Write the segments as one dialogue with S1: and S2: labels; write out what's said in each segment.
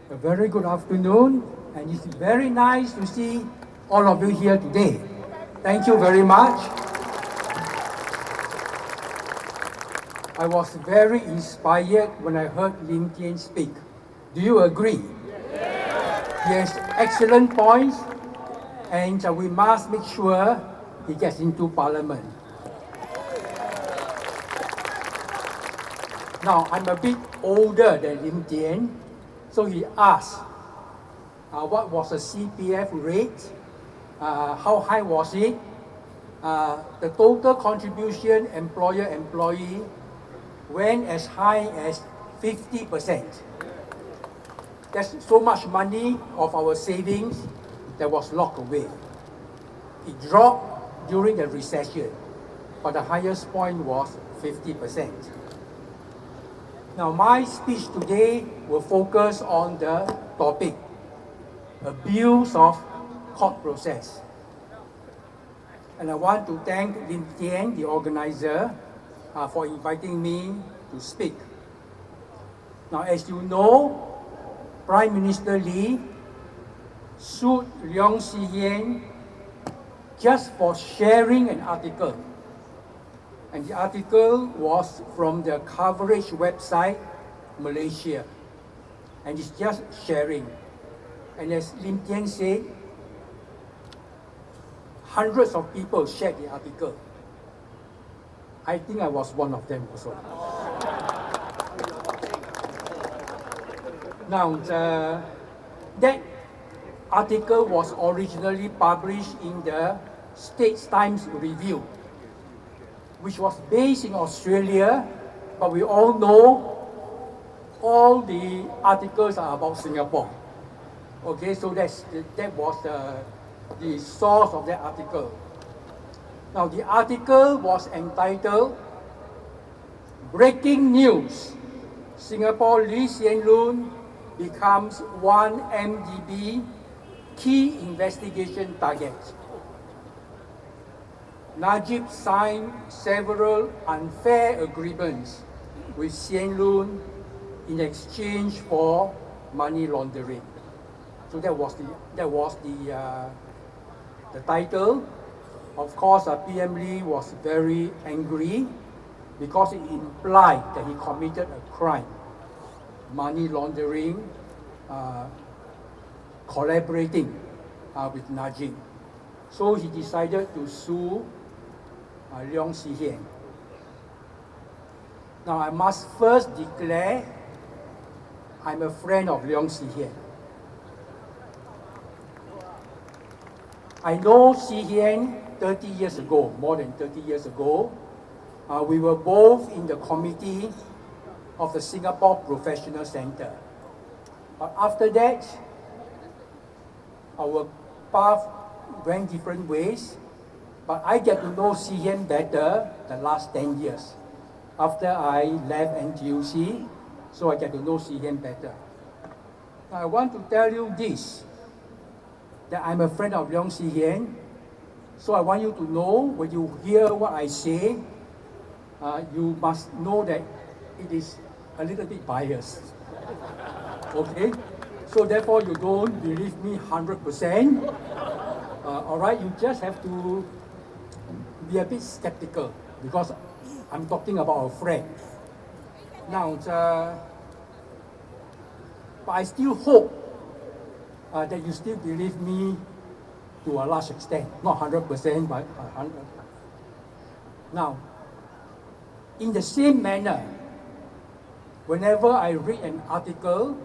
S1: A very good afternoon, and it's very nice to see all of you here today. Thank you very much. I was very inspired when I heard Lian speak. Do you agree? He has excellent points, and we must make sure he gets into Parliament. Now, I'm a bit older than Lian, so he asked, what was the CPF rate? How high was it? The total contribution employer-employee went as high as 50%. That's so much money of our savings that was locked away. It dropped during the recession, but the highest point was 50%. Now, my speech today will focus on the topic, abuse of court process. And I want to thank Lian, the organizer, for inviting me to speak. Now, as you know, Prime Minister Lee sued Leong Chee-Hien just for sharing an article. And the article was from the coverage website, Malaysia. And it's just sharing. And as Lian said, hundreds of people shared the article. I think I was one of them also. Now, that article was originally published in the Straits Times Review, which was based in Australia, but we all know all the articles are about Singapore. Okay, so that was the source of that article. Now, the article was entitled, "Breaking News, Singapore Lee Hsien Loong becomes 1MDB key investigation target. Najib signed several unfair agreements with Hsien Loong in exchange for money laundering." So that was the title. Of course, PM Lee was very angry because it implied that he committed a crime, money laundering, collaborating with Najib. So he decided to sue Leong Chee-Hien. Now, I must first declare I'm a friend of Leong Chee-Hien. I know Chee-Hien 30 years ago, more than 30 years ago. We were both in the committee of the Singapore Professional Centre. But after that, our path went different ways. But I get to know Chee-Hien better the last 10 years. After I left NTUC, so I get to know Chee-Hien better. Now, I want to tell you this, that I'm a friend of Leong Chee-Hien. So I want you to know, when you hear what I say, you must know that it is a little bit biased. Okay? So therefore, you don't believe me 100%. All right? You just have to be a bit skeptical because I'm talking about a friend. Now, but I still hope that you still believe me to a large extent, not 100%, but 100%. Now, in the same manner, whenever I read an article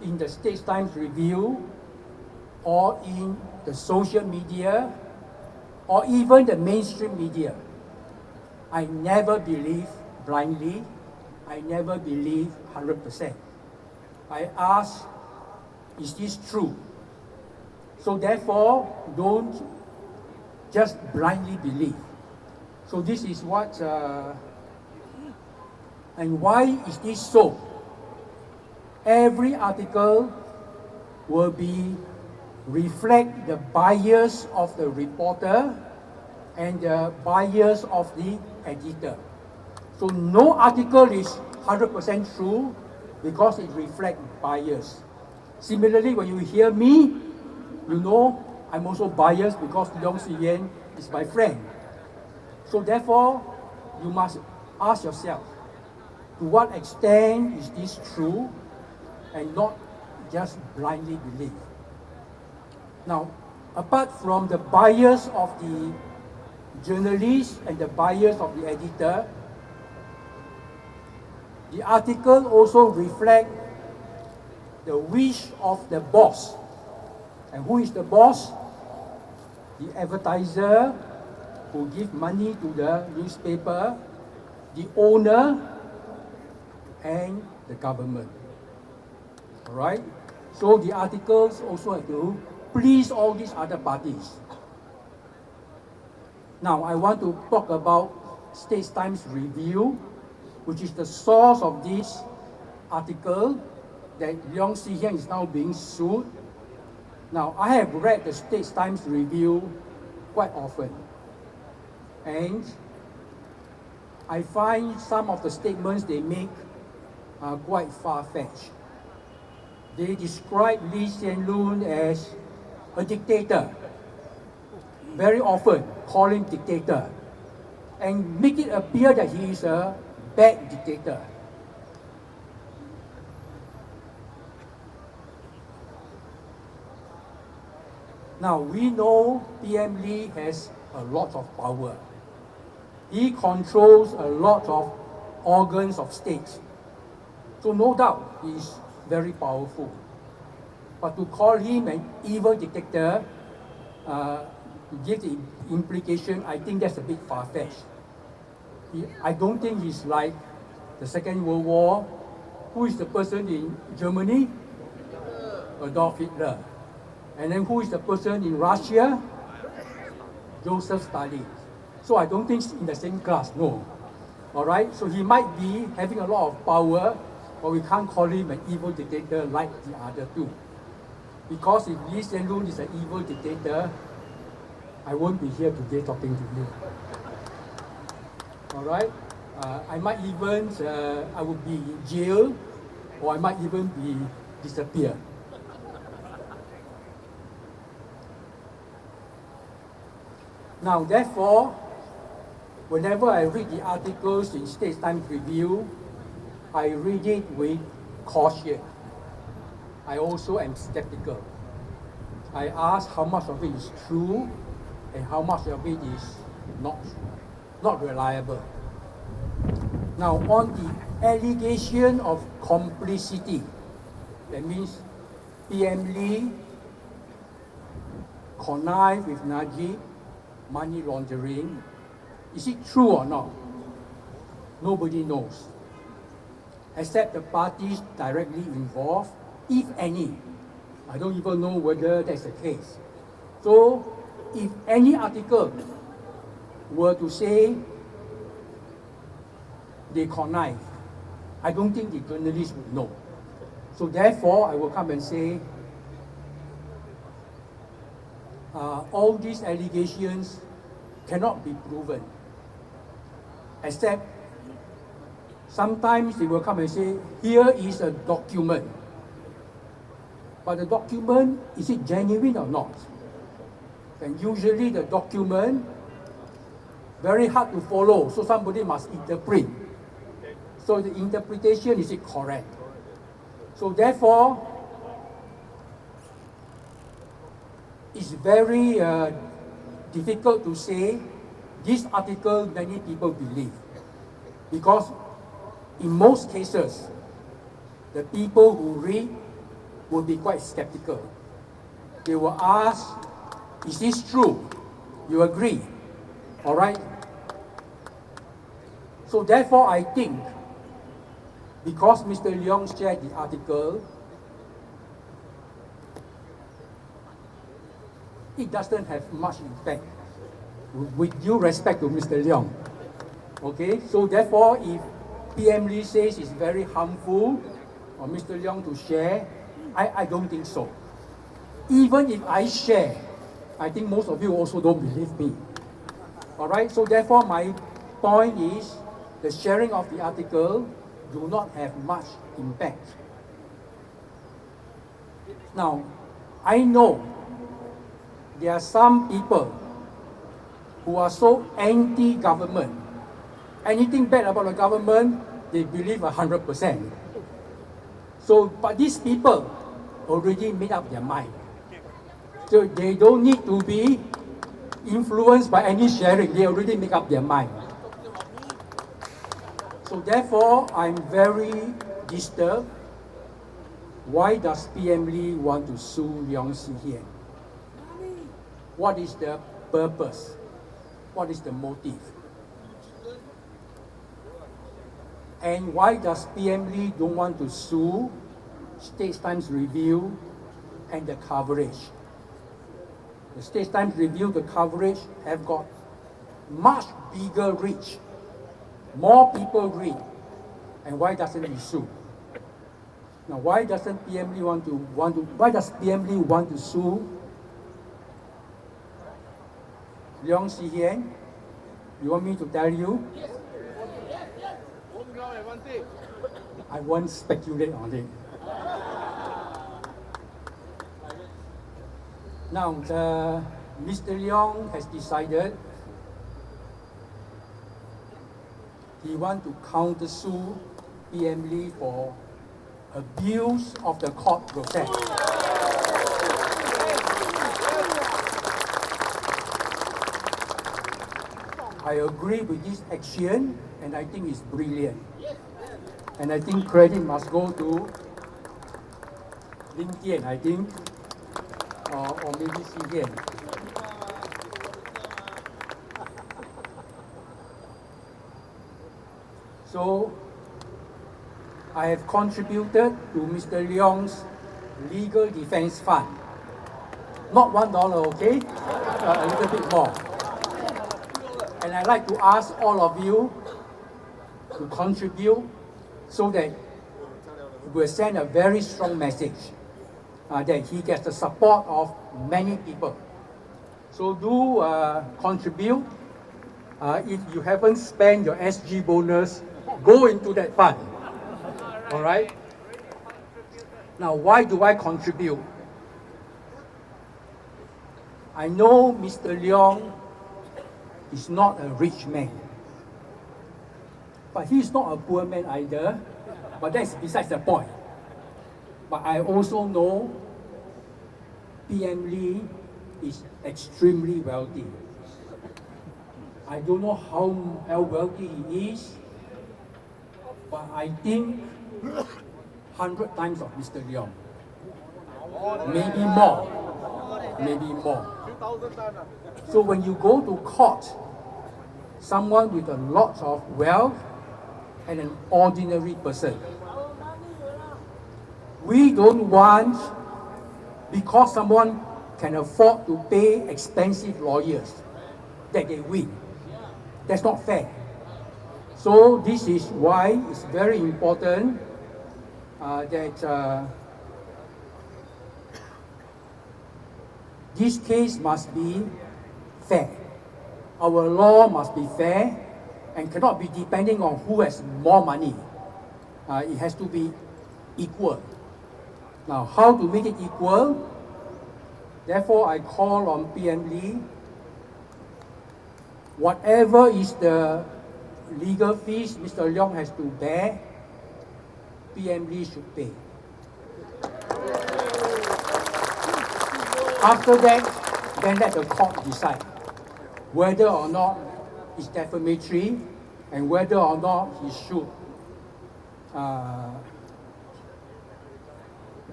S1: in the Straits Times Review or in the social media or even the mainstream media, I never believe blindly. I never believe 100%. I ask, is this true? So therefore, don't just blindly believe. So this is what, and why is this so? Every article will reflect the bias of the reporter and the bias of the editor. So no article is 100% true because it reflects bias. Similarly, when you hear me, you know I'm also biased because Lian is my friend. So therefore, you must ask yourself, to what extent is this true and not just blindly believe? Now, apart from the bias of the journalist and the bias of the editor, the article also reflects the wish of the boss. And who is the boss? The advertiser who gives money to the newspaper, the owner, and the government. All right? So the articles also have to please all these other parties. Now, I want to talk about Straits Times Review, which is the source of this article that Leong Si-Hian is now being sued. Now, I have read the Straits Times Review quite often, and I find some of the statements they make are quite far-fetched. They describe Lee Hsien Loong as a dictator, very often call him dictator, and make it appear that he is a bad dictator. Now, we know PM Lee has a lot of power. He controls a lot of organs of state. So no doubt he is very powerful. But to call him an evil dictator, to give the implication, I think that's a bit far-fetched. I don't think he's like the Second World War. Who is the person in Germany? Adolf Hitler. And then who is the person in Russia? Joseph Stalin. So I don't think it's in the same class, no. All right, so he might be having a lot of power, but we can't call him an evil dictator like the other two. Because if Lee Hsien Loong is an evil dictator, I won't be here today talking to you. All right, I might even, I would be in jail, or I might even be disappear. Now, therefore, whenever I read the articles in Straits Times Review, I read it with caution. I also am skeptical. I ask how much of it is true and how much of it is not reliable. Now, on the allegation of complicity, that means PM Lee connived with Najib, money laundering, is it true or not? Nobody knows, except the parties directly involved, if any. I don't even know whether that's the case. So, if any article were to say they connive, I don't think the journalists would know. So therefore, I will come and say, all these allegations cannot be proven, except sometimes they will come and say, here is a document. But the document, is it genuine or not? And usually the document, very hard to follow, so somebody must interpret. So the interpretation, is it correct? So therefore, it's very difficult to say this article many people believe. Because in most cases, the people who read will be quite skeptical. They will ask, is this true? You agree? All right? So therefore, I think, because Mr. Leong shared the article, it doesn't have much impact, with due respect to Mr. Leong. Okay, so therefore, if PM Lee says it's very harmful for Mr. Leong to share, I don't think so. Even if I share, I think most of you also don't believe me. All right, so therefore, my point is the sharing of the article do not have much impact Now, I know there are some people who are so anti-government. Anything bad about the government, they believe 100%. So, but these people already made up their mind. So they don't need to be influenced by any sharing. They already make up their mind. So therefore, I'm very disturbed. Why does PM Lee want to sue Leong Xi-hian? What is the purpose? What is the motive? And why does PM Lee don't want to sue Straits Times Review and the coverage? The Straits Times Review, the coverage have got much bigger reach. More people read. And why doesn't he sue? Now, why doesn't PM Lee why does PM Lee want to sue Leong Xi-hian? You want me to tell you? Yes. I won't speculate on it. Now, Mr. Leong has decided he wants to countersue PM Lee for abuse of the court process. I agree with this action, and I think it's brilliant. And I think credit must go to Lian, I think, or maybe Lian. So, I have contributed to Mr. Leong's legal defense fund. Not $1, okay? A little bit more. And I'd like to ask all of you to contribute so that it will send a very strong message that he gets the support of many people. So do contribute. If you haven't spent your SG bonus, go into that fund. All right? Now, why do I contribute? I know Mr. Leong is not a rich man. But he's not a poor man either. But that's besides the point. But I also know PM Lee is extremely wealthy. I don't know how wealthy he is, but I think 100 times of Mr. Leong. Maybe more. Maybe more. So when you go to court, someone with a lot of wealth and an ordinary person, we don't want, because someone can afford to pay expensive lawyers, that they win. That's not fair. So this is why it's very important that this case must be fair. Our law must be fair and cannot be depending on who has more money. It has to be equal. Now, how to make it equal? Therefore, I call on PM Lee, whatever is the legal fees Mr. Leong has to bear, PM Lee should pay. After that, then let the court decide whether or not it's defamatory and whether or not he should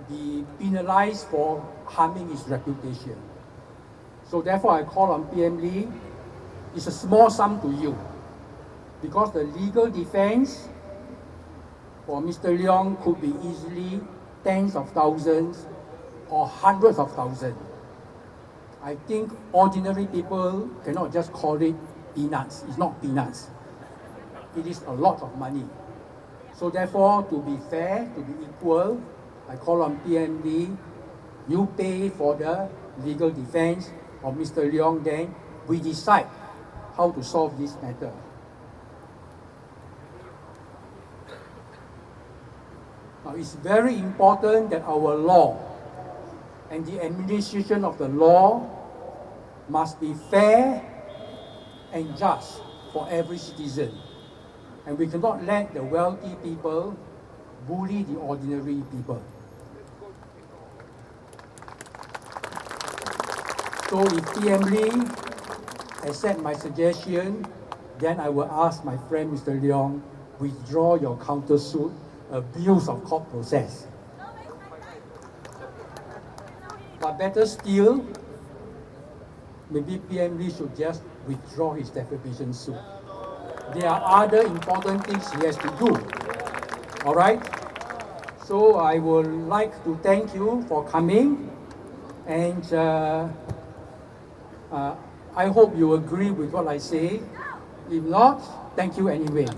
S1: be penalized for harming his reputation. So therefore, I call on PM Lee. It's a small sum to you, because the legal defense for Mr. Leong could be easily tens of thousands or hundreds of thousands. I think ordinary people cannot just call it peanuts. It's not peanuts. It is a lot of money. So therefore, to be fair, to be equal, I call on PM Lee, you pay for the legal defense of Mr. Leong, then we decide how to solve this matter. Now, it's very important that our law and the administration of the law must be fair and just for every citizen. And we cannot let the wealthy people bully the ordinary people. So if PM Lee accept my suggestion, then I will ask my friend Mr. Leong withdraw your countersuit abuse of court process. But better still, maybe PM Lee should just withdraw his defamation suit. There are other important things he has to do. All right? So I would like to thank you for coming, and I hope you agree with what I say. If not, thank you anyway.